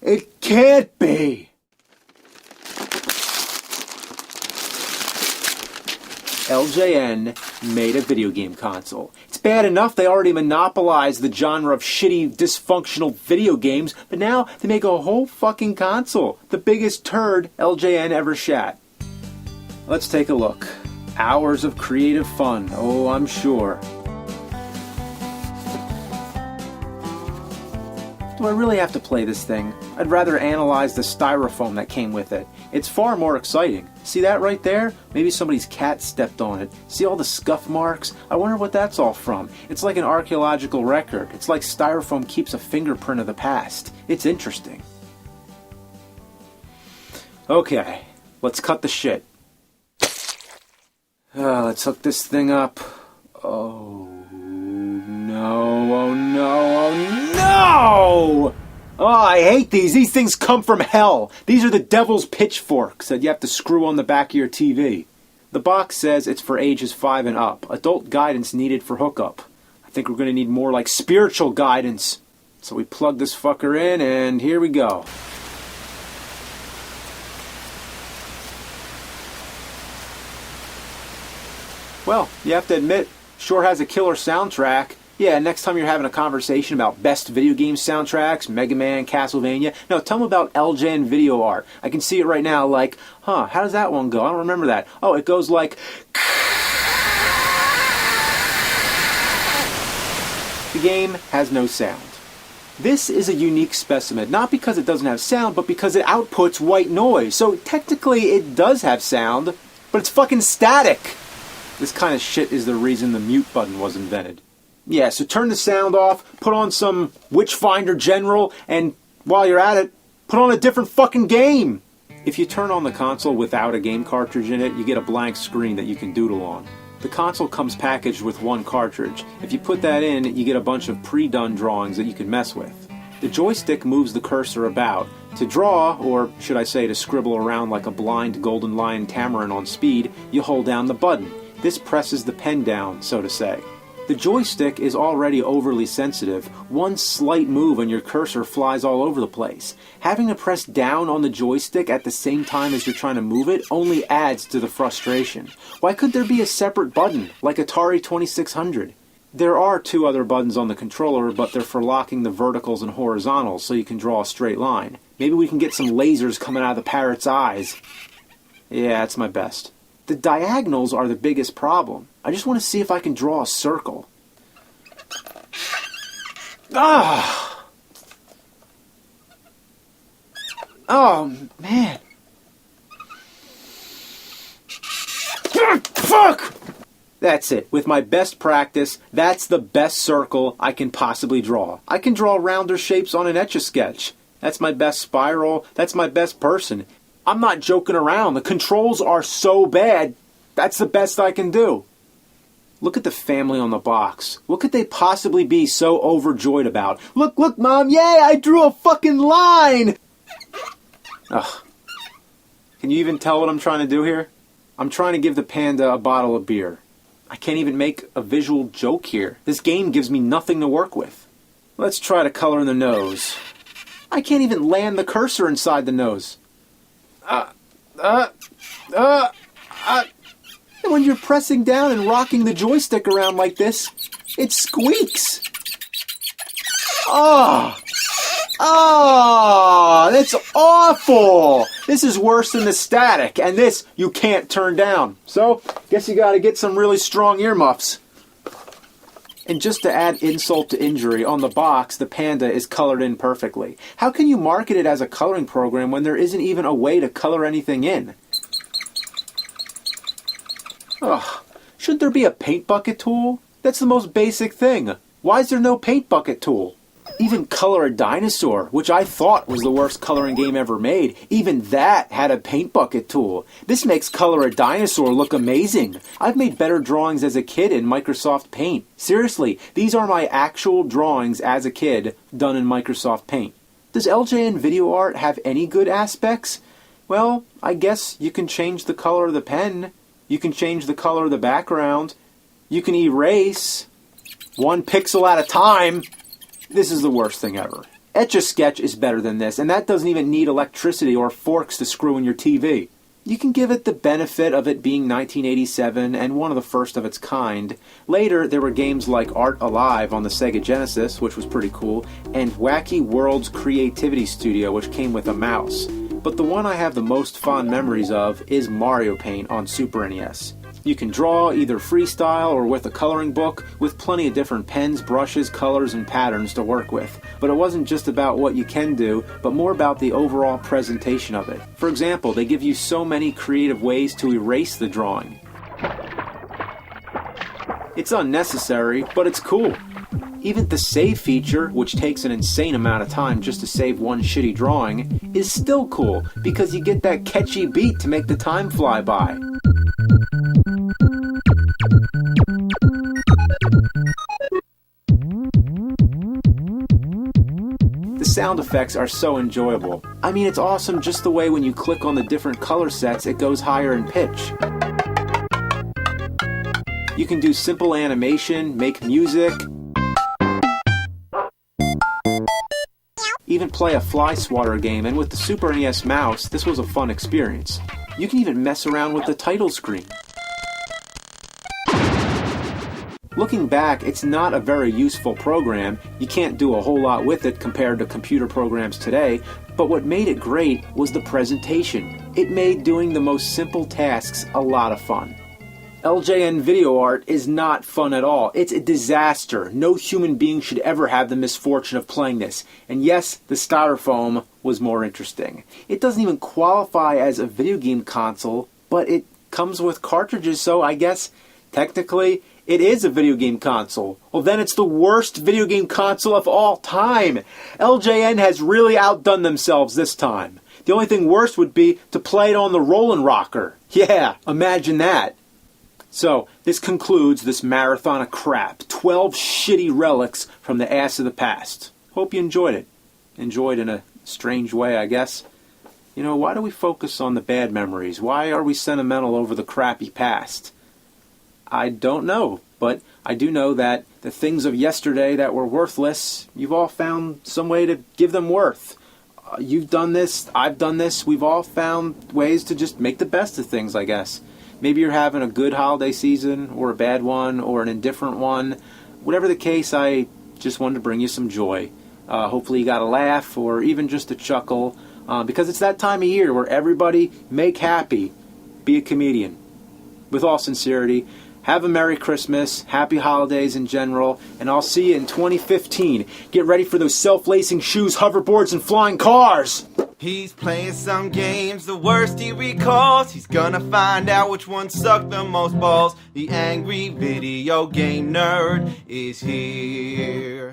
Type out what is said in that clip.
It can't be! LJN made a video game console. It's bad enough they already monopolized the genre of shitty, dysfunctional video games, but now they make a whole fucking console. The biggest turd LJN ever shat. Let's take a look. Hours of creative fun, oh, I'm sure. Do I really have to play this thing? I'd rather analyze the styrofoam that came with it. It's far more exciting. See that right there? Maybe somebody's cat stepped on it. See all the scuff marks? I wonder what that's all from. It's like an archaeological record. It's like styrofoam keeps a fingerprint of the past. It's interesting. Okay, let's cut the shit. Let's hook this thing up. Oh no, oh no, oh no! Oh, I hate these. These things come from hell. These are the devil's pitchforks that you have to screw on the back of your TV. The box says it's for ages 5 and up. Adult guidance needed for hookup. I think we're going to need more like spiritual guidance. So we plug this fucker in and here we go. Well, you have to admit, sure has a killer soundtrack. Yeah, next time you're having a conversation about best video game soundtracks, Mega Man, Castlevania, no, tell them about LJN video art. I can see it right now like, how does that one go? I don't remember that. Oh, it goes like... The game has no sound. This is a unique specimen, not because it doesn't have sound, but because it outputs white noise. So technically it does have sound, but it's fucking static. This kind of shit is the reason the mute button was invented. Yeah, so turn the sound off, put on some Witchfinder General, and while you're at it, put on a different fucking game! If you turn on the console without a game cartridge in it, you get a blank screen that you can doodle on. The console comes packaged with one cartridge. If you put that in, you get a bunch of pre-done drawings that you can mess with. The joystick moves the cursor about. To draw, or should I say to scribble around like a blind Golden Lion Tamarin on speed, you hold down the button. This presses the pen down, so to say. The joystick is already overly sensitive. One slight move and your cursor flies all over the place. Having to press down on the joystick at the same time as you're trying to move it only adds to the frustration. Why could there be a separate button, like Atari 2600? There are 2 other buttons on the controller, but they're for locking the verticals and horizontals so you can draw a straight line. Maybe we can get some lasers coming out of the parrot's eyes. Yeah, that's my best. The diagonals are the biggest problem. I just want to see if I can draw a circle. Ah! Oh, man. Fuck! That's it. With my best practice, that's the best circle I can possibly draw. I can draw rounder shapes on an Etch-a-Sketch. That's my best spiral. That's my best person. I'm not joking around. The controls are so bad, that's the best I can do. Look at the family on the box. What could they possibly be so overjoyed about? Look, look, Mom, yay, I drew a fucking line! Ugh. Can you even tell what I'm trying to do here? I'm trying to give the panda a bottle of beer. I can't even make a visual joke here. This game gives me nothing to work with. Let's try to color in the nose. I can't even land the cursor inside the nose. And when you're pressing down and rocking the joystick around like this, it squeaks. Oh, that's awful. This is worse than the static, and this you can't turn down. So, guess you gotta get some really strong earmuffs. And just to add insult to injury, on the box, the panda is colored in perfectly. How can you market it as a coloring program when there isn't even a way to color anything in? Ugh. Should there be a paint bucket tool? That's the most basic thing. Why is there no paint bucket tool? Even Color a Dinosaur, which I thought was the worst coloring game ever made, even that had a paint bucket tool. This makes Color a Dinosaur look amazing. I've made better drawings as a kid in Microsoft Paint. Seriously, these are my actual drawings as a kid done in Microsoft Paint. Does LJN video art have any good aspects? Well, I guess you can change the color of the pen. You can change the color of the background. You can erase 1 pixel at a time. This is the worst thing ever. Etch-a-Sketch is better than this, and that doesn't even need electricity or forks to screw in your TV. You can give it the benefit of it being 1987 and one of the first of its kind. Later, there were games like Art Alive on the Sega Genesis, which was pretty cool, and Wacky Worlds Creativity Studio, which came with a mouse. But the one I have the most fond memories of is Mario Paint on Super NES. You can draw either freestyle or with a coloring book, with plenty of different pens, brushes, colors, and patterns to work with. But it wasn't just about what you can do, but more about the overall presentation of it. For example, they give you so many creative ways to erase the drawing. It's unnecessary, but it's cool. Even the save feature, which takes an insane amount of time just to save one shitty drawing, is still cool, because you get that catchy beat to make the time fly by. The sound effects are so enjoyable. I mean, it's awesome just the way when you click on the different color sets, it goes higher in pitch. You can do simple animation, make music, even play a fly swatter game, and with the Super NES mouse, this was a fun experience. You can even mess around with the title screen. Looking back, it's not a very useful program. You can't do a whole lot with it compared to computer programs today, but what made it great was the presentation. It made doing the most simple tasks a lot of fun. LJN video art is not fun at all. It's a disaster. No human being should ever have the misfortune of playing this. And yes, the styrofoam was more interesting. It doesn't even qualify as a video game console, but it comes with cartridges, so I guess technically it is a video game console. Well, then it's the worst video game console of all time. LJN has really outdone themselves this time. The only thing worse would be to play it on the Rollin' Rocker. Yeah, imagine that. So, this concludes this marathon of crap. 12 shitty relics from the ass of the past. Hope you enjoyed it. Enjoyed in a strange way, I guess. You know, why do we focus on the bad memories? Why are we sentimental over the crappy past? I don't know, but I do know that the things of yesterday that were worthless, you've all found some way to give them worth. You've done this, I've done this, we've all found ways to just make the best of things, I guess. Maybe you're having a good holiday season, or a bad one, or an indifferent one. Whatever the case, I just wanted to bring you some joy. Hopefully you got a laugh, or even just a chuckle, because it's that time of year where everybody make happy. Be a comedian. With all sincerity, have a Merry Christmas, Happy Holidays in general, and I'll see you in 2015. Get ready for those self-lacing shoes, hoverboards, and flying cars! He's playing some games, the worst he recalls. He's gonna find out which one sucked the most balls. The angry video game nerd is here.